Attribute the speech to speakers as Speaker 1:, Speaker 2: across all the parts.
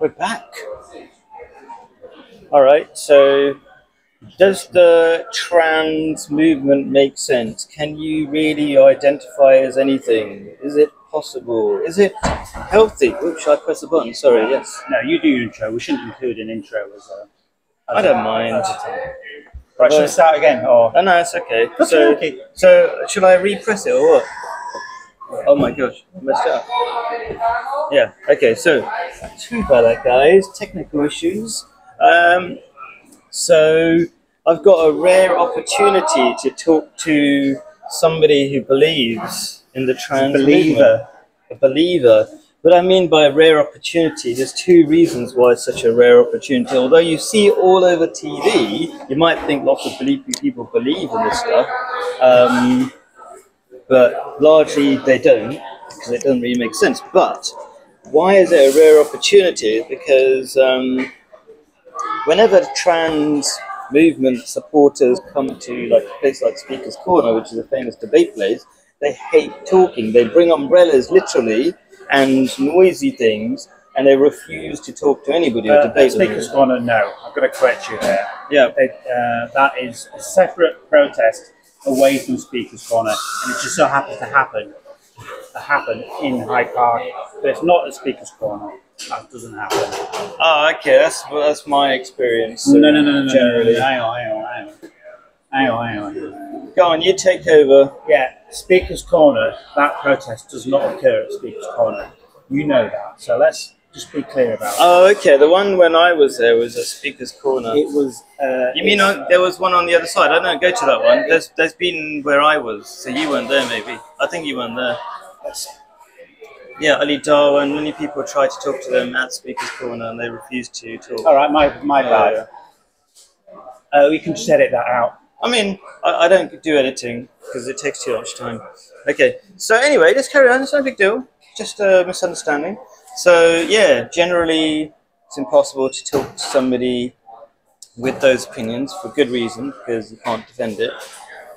Speaker 1: We're back. All right. So, does the trans movement make sense? Can you really identify as anything? Is it possible? Is it healthy? Oops, should I press the button? Sorry. Yes.
Speaker 2: No, you do your intro. We shouldn't include an intro as a.
Speaker 1: I don't mind.
Speaker 2: Right, should we start again? Or
Speaker 1: Oh, no, it's okay.
Speaker 2: Okay.
Speaker 1: So should I repress it or what? Oh my gosh, I messed up. Yeah. Okay. So, too bad, guys. Technical issues. So I've got a rare opportunity to talk to somebody who believes in the trans movement. A believer. What I mean by a rare opportunity, there's two reasons why it's such a rare opportunity. Although you see it all over TV, you might think lots of people believe in this stuff, but largely they don't, because it doesn't really make sense. But why is it a rare opportunity? Because whenever trans movement supporters come to like a place like Speaker's Corner, which is a famous debate place, they hate talking. They bring umbrellas literally and noisy things, and they refuse to talk to anybody or debate.
Speaker 2: Speaker's Corner, no. I'm going to correct you there.
Speaker 1: Yeah.
Speaker 2: That is a separate protest away from Speaker's Corner, and it just so happens to happen in Hyde Park, but it's not at Speaker's Corner. That doesn't happen.
Speaker 1: Oh, okay. That's my experience.
Speaker 2: No.
Speaker 1: Generally.
Speaker 2: Hang on.
Speaker 1: Go on, you take over.
Speaker 2: Yeah, Speaker's Corner, that protest does not occur at Speaker's Corner. You know that, so let's just be clear about it.
Speaker 1: Oh, okay. The one when I was there was at Speaker's Corner.
Speaker 2: It was...
Speaker 1: you mean there was one on the other side? I don't go to that one. There's been where I was, so you weren't there maybe. I think you weren't there. Yeah, Ali Darwin, many people tried to talk to them at Speaker's Corner and they refused to talk.
Speaker 2: All right, my bad. We can just edit that out.
Speaker 1: I mean, I don't do editing because it takes too much time. Okay, so anyway, let's carry on. It's no big deal. Just a misunderstanding. So, yeah, generally it's impossible to talk to somebody with those opinions for good reason because you can't defend it.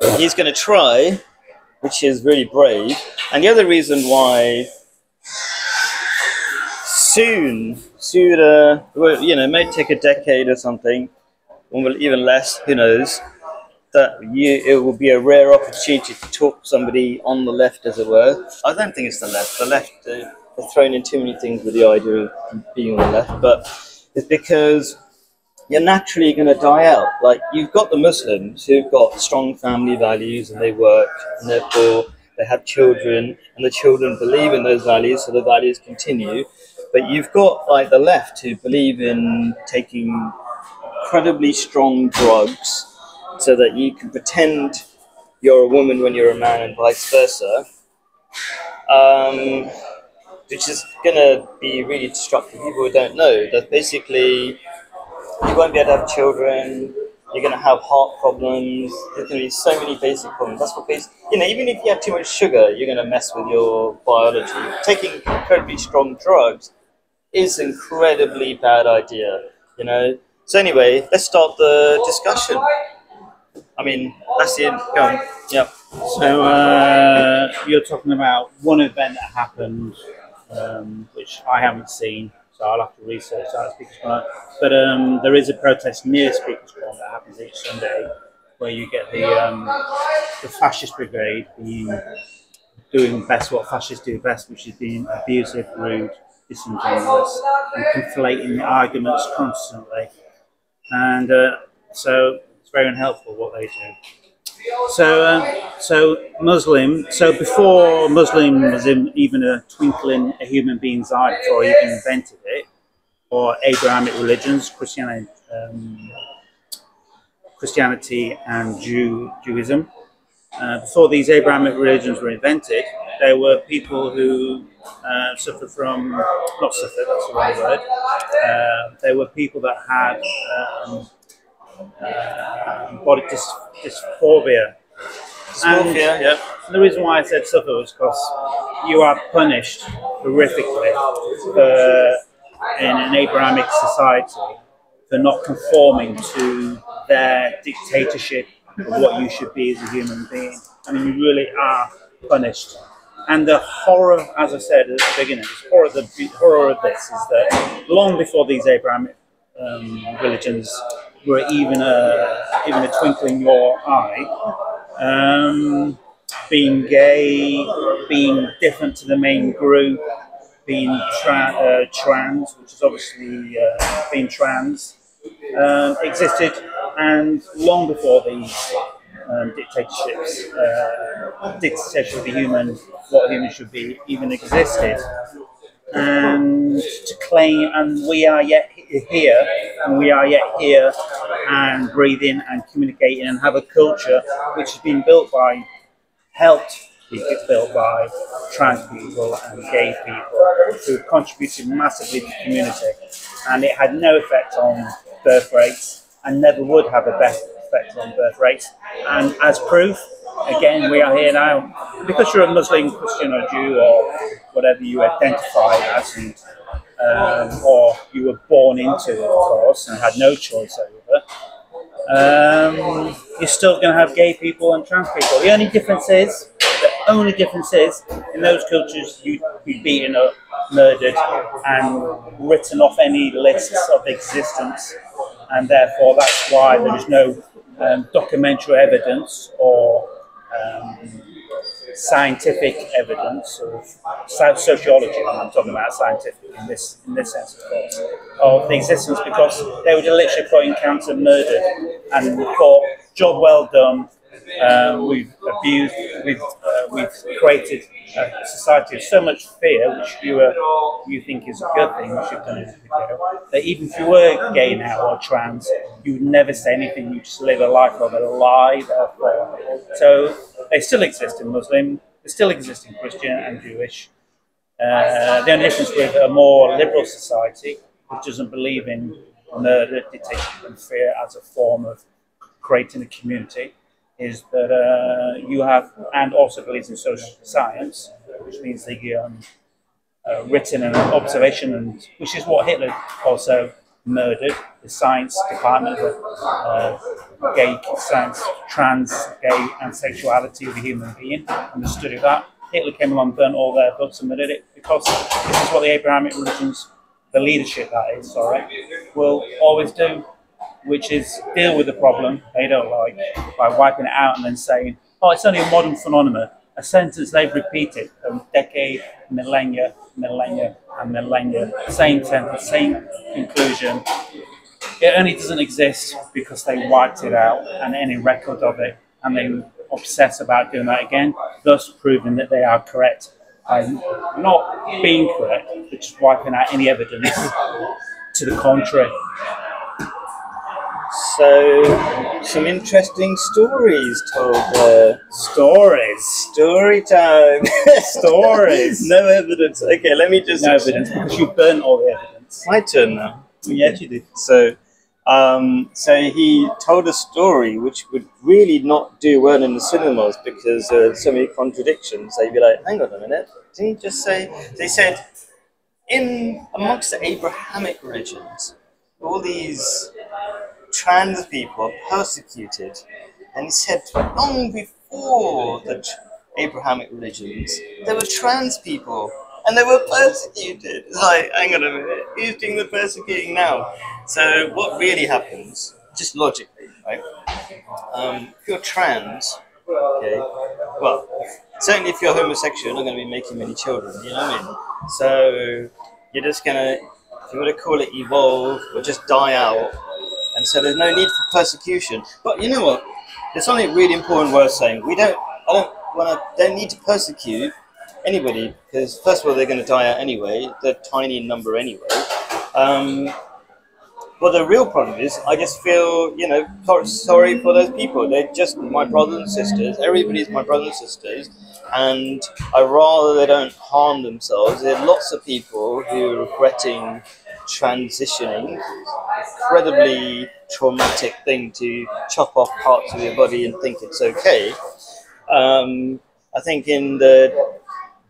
Speaker 1: But he's going to try, which is really brave. And the other reason why soon, well, you know, it may take a decade or something, or even less, who knows, that it will be a rare opportunity to talk to somebody on the left, as it were. I don't think it's the left. The left are thrown in too many things with the idea of being on the left, but it's because you're naturally going to die out. Like, you've got the Muslims who've got strong family values and they work, and therefore they have children, and the children believe in those values, so the values continue. But you've got like the left who believe in taking incredibly strong drugs so that you can pretend you're a woman when you're a man and vice versa, which is going to be really destructive. People who don't know that basically you won't be able to have children, you're going to have heart problems, there's going to be so many basic problems. That's what you know, even if you have too much sugar, you're going to mess with your biology. Taking incredibly strong drugs is an incredibly bad idea, you know. So anyway, let's start the discussion. I mean, that's the end. Go on. Yep.
Speaker 2: So you're talking about one event that happened, which I haven't seen, so I'll have to research that at Speaker's Corner. But there is a protest near Speaker's Corner that happens each Sunday, where you get the fascist brigade doing best what fascists do best, which is being abusive, rude, disingenuous, and conflating the arguments constantly. And so it's very unhelpful what they do. So before Muslim was even a twinkle in a human being's eye, before he even invented it, or Abrahamic religions, Christianity and Judaism. Before these Abrahamic religions were invented, there were people who suffered from, not suffered, that's the wrong word, there were people that had body dysphoria.
Speaker 1: Dysphoria, yeah.
Speaker 2: The reason why I said suffer was because you are punished horrifically in an Abrahamic society for not conforming to their dictatorship of what you should be as a human being. I mean, you really are punished. And the horror, as I said at the beginning, the horror of this is that long before these Abrahamic religions were even a twinkle in your eye, being gay, being different to the main group, being trans, which is obviously being trans, existed, and long before these dictatorship of what humans should be, even existed. And to claim, and we are yet here, and breathing and communicating and have a culture which has been helped be built by trans people and gay people who have contributed massively to the community, and it had no effect on birth rates and never would have a better effect on birth rates. And as proof, again, we are here now because you're a Muslim, Christian, or Jew, or whatever you identify as, and, or you were born into, of course, and had no choice over. You're still going to have gay people and trans people. The only difference is, in those cultures, you'd be beaten up, murdered, and written off any lists of existence, and therefore that's why there is no documentary evidence or scientific evidence of sociology. I'm talking about scientific in this sense, of course, of the existence, because they would literally put in cancer, murdered, and thought, job well done. We've created a society of so much fear, which you think is a good thing, which you've done in the video, that even if you were gay now or trans, you would never say anything. You just live a life of a lie, therefore. So they still exist in Muslim, they still exist in Christian and Jewish. The only difference with a more liberal society, which doesn't believe in murder, dictatorship, and fear as a form of creating a community, is that you have, and also believes in social science, which means the written and observation, and which is what Hitler also murdered, the science department of gay science, trans, gay, and sexuality of the human being, and the study of that. Hitler came along, burnt all their books, and murdered it, because this is what the Abrahamic religions, the leadership that is, will always do, which is deal with the problem they don't like by wiping it out and then saying, oh, it's only a modern phenomenon, a sentence they've repeated for decade, millennia, and millennia, same sentence, same conclusion. It only doesn't exist because they wiped it out and any record of it, and they obsess about doing that again, thus proving that they are correct and not being correct, but just wiping out any evidence to the contrary.
Speaker 1: So, some interesting stories told there. Story time.
Speaker 2: Stories.
Speaker 1: No evidence. Okay, let me just...
Speaker 2: No evidence, because you burnt all the evidence.
Speaker 1: My turn now.
Speaker 2: Yes, you did.
Speaker 1: So he told a story which would really not do well in the cinemas because there are so many contradictions. They'd be like, hang on a minute, didn't he just say... They said, amongst the Abrahamic religions, all these trans people are persecuted, and he said long before the Abrahamic religions there were trans people and they were persecuted. It's like, hang on a minute, who's doing the persecuting now? So what really happens, just logically, right? If you're trans, okay, well, certainly if you're homosexual, you're not going to be making many children, you know what I mean? So you're just going to, if you want to call it evolve, or just die out. And so there's no need for persecution. But you know what? There's something really important worth saying. Don't need to persecute anybody, because first of all, they're going to die out anyway. They're tiny in number anyway. But the real problem is, I just feel, sorry for those people. They're just my brothers and sisters. Everybody's my brothers and sisters. And I'd rather they don't harm themselves. There are lots of people who are regretting transitioning. Incredibly traumatic thing to chop off parts of your body and think it's okay. I think in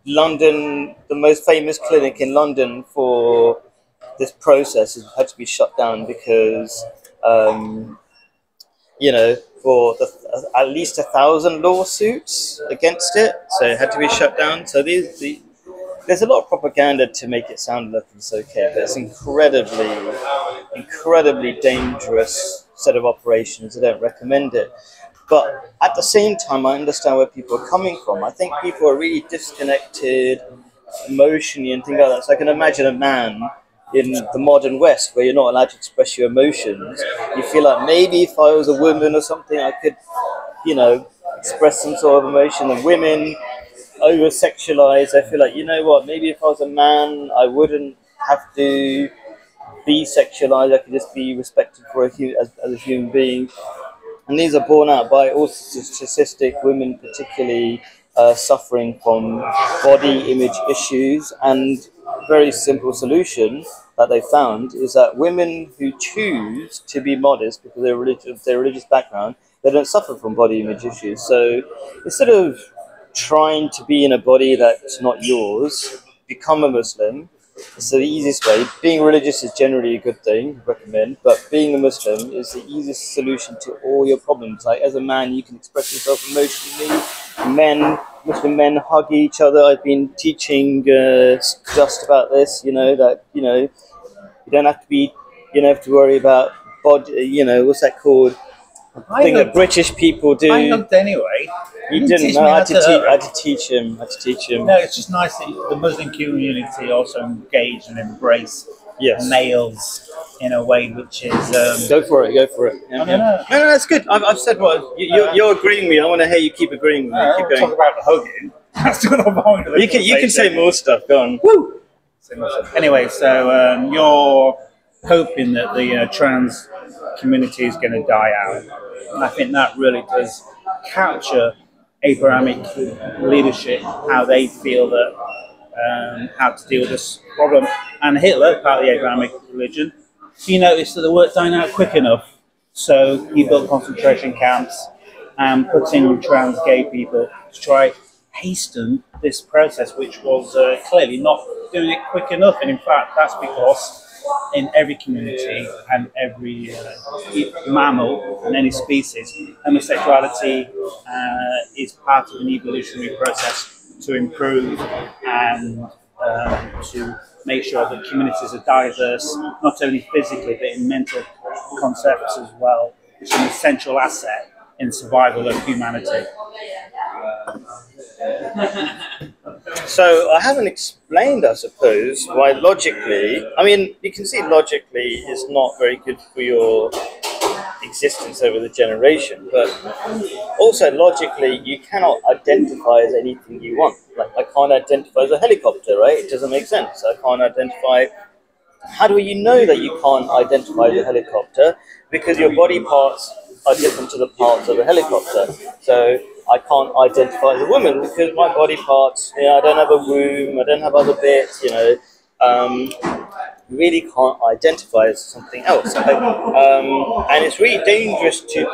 Speaker 1: London, the most famous clinic in London for this process has had to be shut down because, for brought at least 1,000 lawsuits against it, so it had to be shut down. So there's a lot of propaganda to make it sound like it's okay, but it's incredibly dangerous set of operations. I don't recommend it. But at the same time, I understand where people are coming from. I think people are really disconnected emotionally and things like that. So I can imagine a man in the modern West where you're not allowed to express your emotions. You feel like maybe if I was a woman or something, I could, express some sort of emotion. And women over-sexualized. I feel like, you know what, maybe if I was a man, I wouldn't have to be sexualized. I could just be respected for as a human being. And these are borne out by also statistic women, particularly suffering from body image issues. And very simple solution that they found is that women who choose to be modest because of their religious background, they don't suffer from body image issues. So instead of trying to be in a body that's not yours, become a Muslim. So the easiest way. Being religious is generally a good thing, recommend, but being a Muslim is the easiest solution to all your problems. Like as a man, you can express yourself emotionally. Muslim men hug each other. I've been teaching just about this. You don't have to worry about body. What's that called? Thing that British people do.
Speaker 2: I hugged anyway.
Speaker 1: You didn't know. I had to teach him.
Speaker 2: No, it's just nice that the Muslim community also engage and embrace males in a way which is.
Speaker 1: Go for it. Yeah,
Speaker 2: no,
Speaker 1: that's good. I've said what you're agreeing with me. I want to hear you keep agreeing with me. Keep going.
Speaker 2: Talk about the hugging. That's still not point of the
Speaker 1: You can say more stuff. Go on.
Speaker 2: Woo! Anyway, so you're hoping that the trans community is going to die out. And I think that really does capture Abrahamic leadership, how they feel that how to deal with this problem. And Hitler, part of the Abrahamic religion, he noticed that the work dying out quick enough, so he built concentration camps and putting trans gay people to try hasten this process, which was clearly not doing it quick enough. And in fact, that's because in every community and every mammal and any species, homosexuality is part of an evolutionary process to improve and to make sure that communities are diverse, not only physically but in mental concepts as well, which is an essential asset in survival of humanity.
Speaker 1: So I haven't explained, I suppose, why logically, you can see logically is not very good for your existence over the generation, but also logically you cannot identify as anything you want. Like I can't identify as a helicopter, right? It doesn't make sense. I can't identify. How do you know that you can't identify as a helicopter? Because your body parts are different to the parts of a helicopter. So I can't identify as a woman because my body parts, I don't have a womb, I don't have other bits, really can't identify as something else. And it's really dangerous to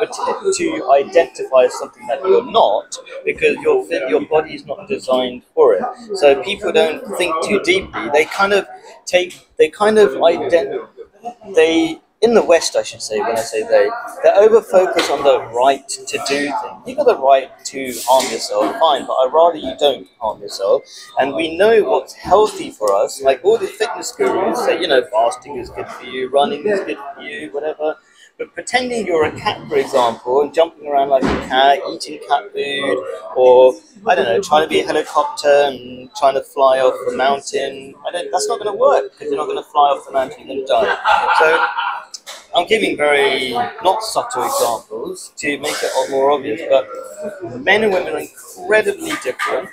Speaker 1: identify as something that you're not because your body is not designed for it. So people don't think too deeply. In the West, I should say, when I say they over-focus on the right to do things. You've got the right to harm yourself, fine, but I'd rather you don't harm yourself. And we know what's healthy for us, like all the fitness gurus say, fasting is good for you, running is good for you, whatever. But pretending you're a cat, for example, and jumping around like a cat, eating cat food, or, I don't know, trying to be a helicopter and trying to fly off a mountain, that's not going to work, because you're not going to fly off the mountain, you're going to die. So I'm giving very not subtle examples to make it all more obvious, but men and women are incredibly different,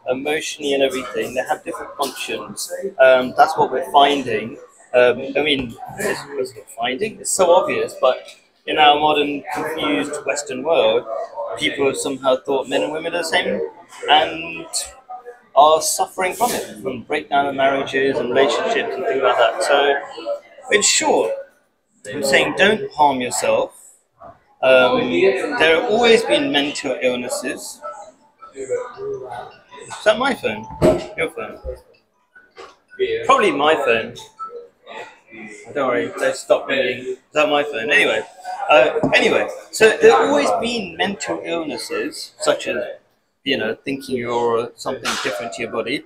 Speaker 1: emotionally and everything. They have different functions. That's what we're finding. It's not finding, it's so obvious, but in our modern, confused Western world, people have somehow thought men and women are the same and are suffering from it, from breakdown of marriages and relationships and things like that. So, in short, I'm saying don't harm yourself. There have always been mental illnesses. Is that my phone? Your phone? Probably my phone. Don't worry, don't stop ringing. Is that my phone? Anyway, Anyway, so there's always been mental illnesses, such as, thinking you're something different to your body.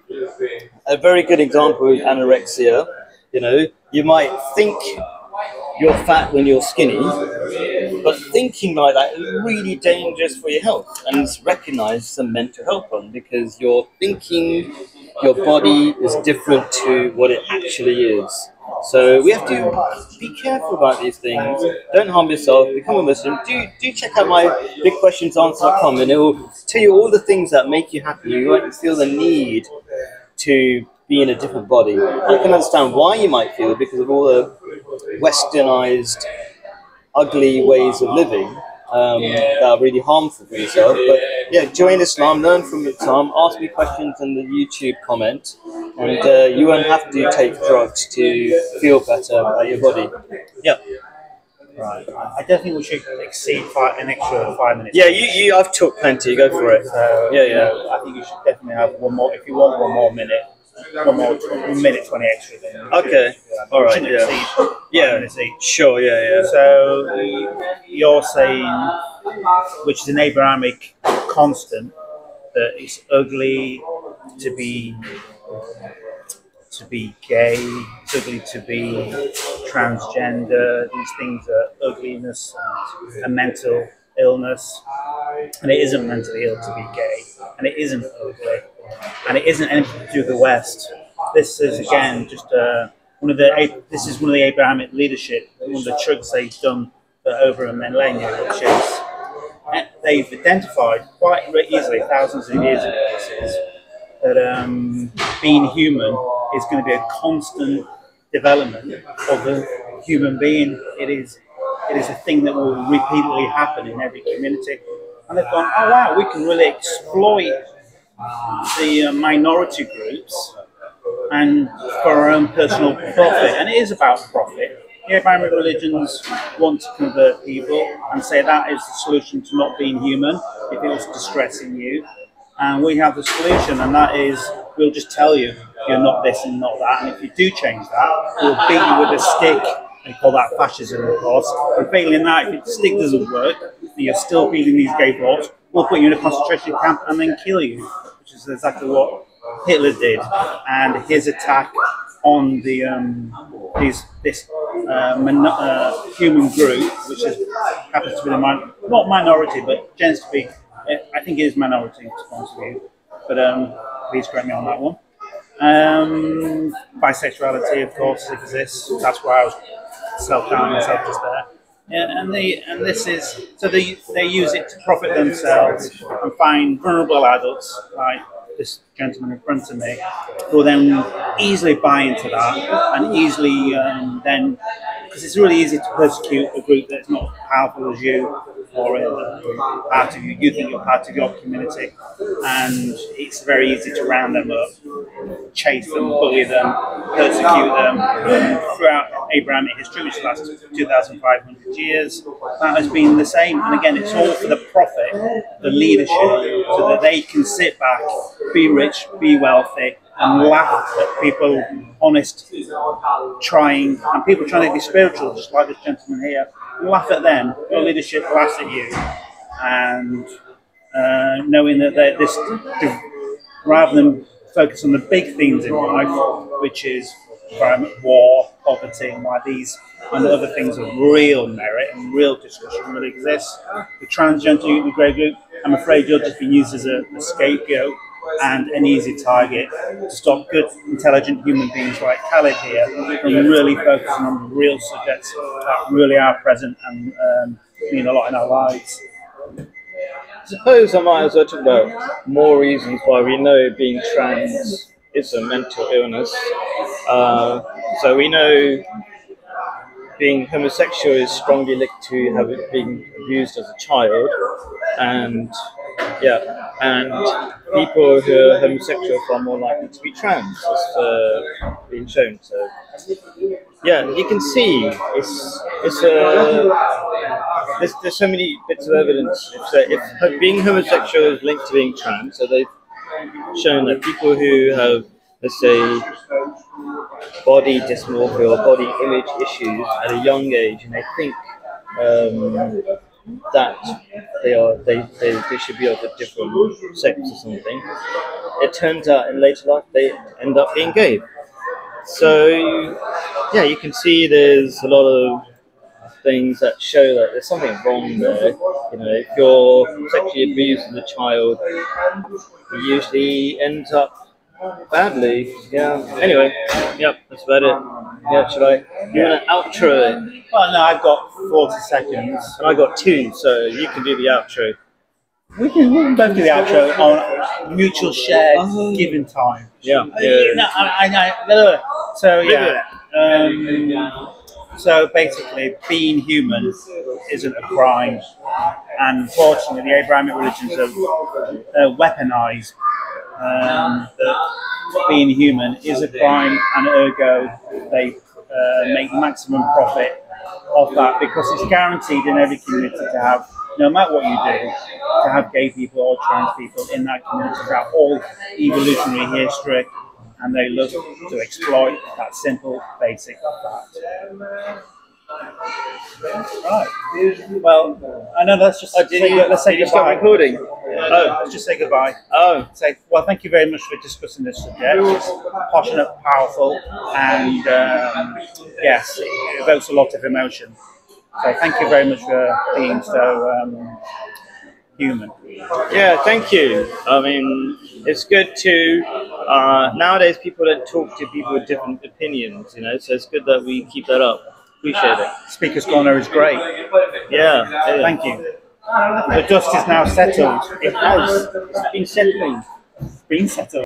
Speaker 1: A very good example is anorexia. You might think you're fat when you're skinny, but thinking like that is really dangerous for your health, and it's recognised as a mental health problem because you're thinking your body is different to what it actually is. So we have to be careful about these things. Don't harm yourself. Become a Muslim. Do check out my bigquestionsanswer.com, and it will tell you all the things that make you happy. You won't feel the need to be in a different body. I can understand why you might feel because of all the westernized, ugly ways of living that are really harmful for yourself. But yeah, join Islam, learn from Islam, ask me questions in the YouTube comment, and you won't have to take drugs to feel better about your body. Yeah.
Speaker 2: Right. I don't think we should exceed an extra 5 minutes.
Speaker 1: Yeah, I've talked plenty. Go for it.
Speaker 2: So, I think you should definitely have one more. If you want one more minute, 1 minute 20 extra. Then
Speaker 1: okay. All right. Yeah. Sure. Yeah.
Speaker 2: So you're saying, which is an Abrahamic constant, that it's ugly to be gay, it's ugly to be transgender. These things are ugliness and a mental illness, and it isn't mentally ill to be gay, and it isn't ugly, and it isn't anything to do with the West. This is again just one of the Abrahamic leadership, one of the tricks they've done for over a millennia, which is they've identified quite easily, thousands of years ago, that being human is going to be a constant development of the human being. It is a thing that will repeatedly happen in every community. And they've gone, oh wow, we can really exploit the minority groups and for our own personal profit. And it is about profit. The Abrahamic religions want to convert people and say that is the solution to not being human if it was distressing you. And we have the solution, and that is we'll just tell you you're not this and not that. And if you do change that, we'll beat you with a stick. They call that fascism, of course. And failing that, if the stick doesn't work, and you're still feeling these gay thoughts, we'll put you in a concentration camp and then kill you, which is exactly what Hitler did. And his attack on the this human group, which happens to be not minority, but tends to be, I think it is minority, to be honest with you. But please correct me on that one. Bisexuality, of course, exists. That's why I was self-counting myself just there. Yeah, and this is so they use it to profit themselves and find vulnerable adults like this gentleman in front of me, who will then easily buy into that and easily then, because it's really easy to persecute a group that's not as powerful as you or part of you. You think you're part of your community, and it's very easy to round them up, chase them, bully them, persecute them. Throughout Abrahamic history, which lasts 2,500 years, that has been the same. And again, it's all for the profit, the leadership, so that they can sit back, be rich, be wealthy, and laugh at people honest, trying, and people trying to be spiritual, just like this gentleman here, and laugh at them. Your leadership laughs at you, and knowing that this, rather than focus on the big themes in life, which is environment, war, poverty, and why these and other things of real merit and real discussion really exists. The transgender youth, the grey group, I'm afraid you're just being used as a scapegoat and an easy target to stop good, intelligent human beings like Khaled here from really focusing on the real subjects that really are present and mean a lot in our lives.
Speaker 1: I suppose I might as well talk about more reasons why we know being trans is a mental illness. So we know being homosexual is strongly linked to being abused as a child, and people who are homosexual are more likely to be trans, as being shown. So yeah, you can see there's so many bits of evidence. If being homosexual is linked to being trans, so they've shown that people who have, let's say, body dysmorphia or body image issues at a young age, and they think that they should be of a different sex or something, it turns out in later life they end up being gay. So yeah, you can see there's a lot of things that show that there's something wrong there. You know, if you're sexually abused as a child, it usually ends up badly. Yeah. Anyway, yep, that's about it. Yeah, should I? You want to outro it?
Speaker 2: Well, no, I've got 40 seconds.
Speaker 1: And I got two, so you can do the outro.
Speaker 2: We can both do the outro on mutual shared given time.
Speaker 1: Yeah.
Speaker 2: No, I. So yeah. So basically, being human isn't a crime, and unfortunately, the Abrahamic religions have weaponized that being human is a crime, and ergo they make maximum profit off that because it's guaranteed in every community to have, no matter what you do, to have gay people or trans people in that community throughout all evolutionary history, and they love to exploit that simple, basic fact. Right. Well, I know. Let's just let's say
Speaker 1: Did you start
Speaker 2: goodbye.
Speaker 1: recording?
Speaker 2: Oh, let's just say goodbye.
Speaker 1: Oh,
Speaker 2: Say, well, thank you very much for discussing this subject. It's passionate, powerful, and yes, it evokes a lot of emotion. So thank you very much for being so human.
Speaker 1: yeah, thank you. I mean, it's good to, nowadays people don't talk to people with different opinions, you know, so it's good that we keep that up. Appreciate it.
Speaker 2: Speaker's Corner is great.
Speaker 1: Yeah.
Speaker 2: Thank you. The dust is now settled.
Speaker 1: It has. It's been settling.
Speaker 2: Been settled.